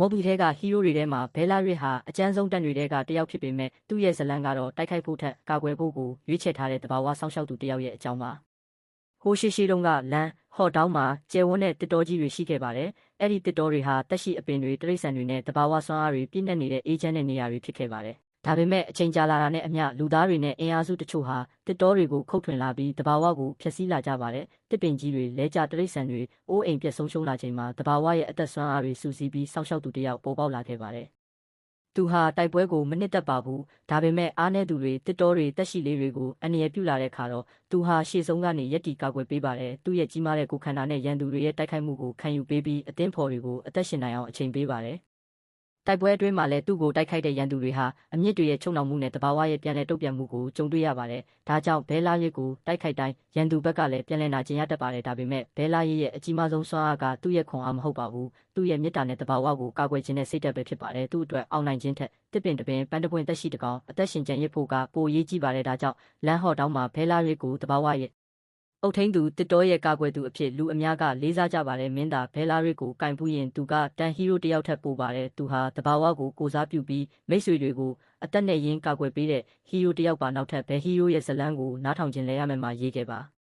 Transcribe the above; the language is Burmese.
မော်ဘီထဲကဟီးရိုးတွေထဲမှာဘဲလာရစ်ဟာအကျန်းဆုံးတန်တွေထဲကတယောက်ဖြစ်ပေမဲ့သူ့ရဲ့ဇလန်းကတော့တိုက်ခိုက်ဖို့ထက်ကာကွယ်ဖို့ကိုရွေးချယ်ထားတဲ့တဘာဝစောင့်ရှောက်သူတယောက်ရဲ့အကြောင်းပါဟိုရှိတုန်းကလမ်းဟော့တောင်းမှာကျယ်ဝန်းတဲ့တစ်တော်ကြီးတွေရှိခဲ့ပါတယ်အဲ့ဒီတစ်တော်တွေဟာတက်ရှိအပင်တွေတိရစ္ဆာန်တွေနဲ့တဘာဝဆွမ်းအားတွေပြည့်နှက်နေတဲ့အေးချမ်းတဲ့နေရာတွေဖြစ်ခဲ့ပါတယ်ဒါပေမဲ့အချိန်ကြာလာတာနဲ့အမျှလူသားတွေနဲ့အင်အားစုတချို့ဟာတစ်တော်တွေကိုခုတ်ထွင်လာပြီးတဘာဝကိုဖျက်ဆီးလာကြပါတယ်တစ်ပင်ကြီးတွေလဲကျတိရစ္ဆာန်တွေအိုးအိမ်ပြက်ဆုံးရှုံးလာချိန်မှာတဘာဝရဲ့အသက်ဆွမ်းအားတွေစုစည်းပြီးစောင့်ရှောက်သူတယောက်ပေါ်ပေါက်လာခဲ့ပါတယ်သူဟာတိုက်ပွဲကိုမနစ်သက်ပါဘူးဒါပေမဲ့အားနည်းသူတွေတစ်တော်တွေတက်ရှိလေးတွေကိုအန္တရာယ်ပြုလာတဲ့အခါတော့သူဟာရှေ့ဆုံးကနေရက်တီကာကွယ်ပေးပါတယ်သူ့ရဲ့ကြီးမားတဲ့ကိုယ်ခန္ဓာနဲ့ရန်သူတွေရဲ့တိုက်ခိုက်မှုကိုခံယူပေးပြီးအသင်းဖော်တွေကိုအသက်ရှင်နိုင်အောင်အချိန်ပေးပါတယ်တိုက်ပွဲအတွင်းမှာလည်းသူ့ကိုတိုက်ခိုက်တဲ့ရန်သူတွေဟာအမြင့်တွေရဲ့ချုံနှောင်မှုနဲ့တဘာဝရဲ့ပြန်လည်တုံ့ပြန်မှုကိုကြုံတွေ့ရပါတယ်။ဒါကြောင့်ဘဲလာရစ်ကိုတိုက်ခိုက်တိုင်းရန်သူဘက်ကလည်းပြန်လည်နာကျင်ရတတ်ပါတယ်။ဒါပေမဲ့ဘဲလာရစ်ရဲ့အကြီးမားဆုံးစွမ်းအားကသူ့ရဲ့ခွန်အားမဟုတ်ပါဘူး။သူ့ရဲ့မေတ္တာနဲ့တဘာဝကိုကာကွယ်ခြင်းနဲ့စိတ်ဓာတ်ပဲဖြစ်ပါတယ်။သူ့အတွက်အောင်နိုင်ခြင်းထက်တစ်ပင်တစ်ပင်ပန်းတစ်ပွင့်တက်ရှိတကောင်အသက်ရှင်ကျန်ရစ်ဖို့ကပိုရေးကြီးပါတယ်။ဒါကြောင့်လမ်းဟော့တောင်းမှာဘဲလာရစ်ကိုတဘာဝရဲ့အုတ်ထင်းသူတစ်တော်ရဲ့ကာကွယ်သူအဖြစ်လူအများကလေးစားကြပါတယ်မင်းသားဘဲလာရစ်ကိုကင်ပူးရင်သူကတန်ဟီးရိုးတယောက်ထက်ပိုပါတယ်သူဟာတဘာဝကိုကိုစားပြုပြီးမိတ်ဆွေတွေကိုအသက်နဲ့ရင်းကာကွယ်ပေးတဲ့ဟီးရိုးတယောက်ပါနောက်ထပ်ဘဲဟီးရိုးရဲ့ဇလန်းကိုနားထောင်ခြင်းလဲရမယ်မှာရေးခဲ့ပါ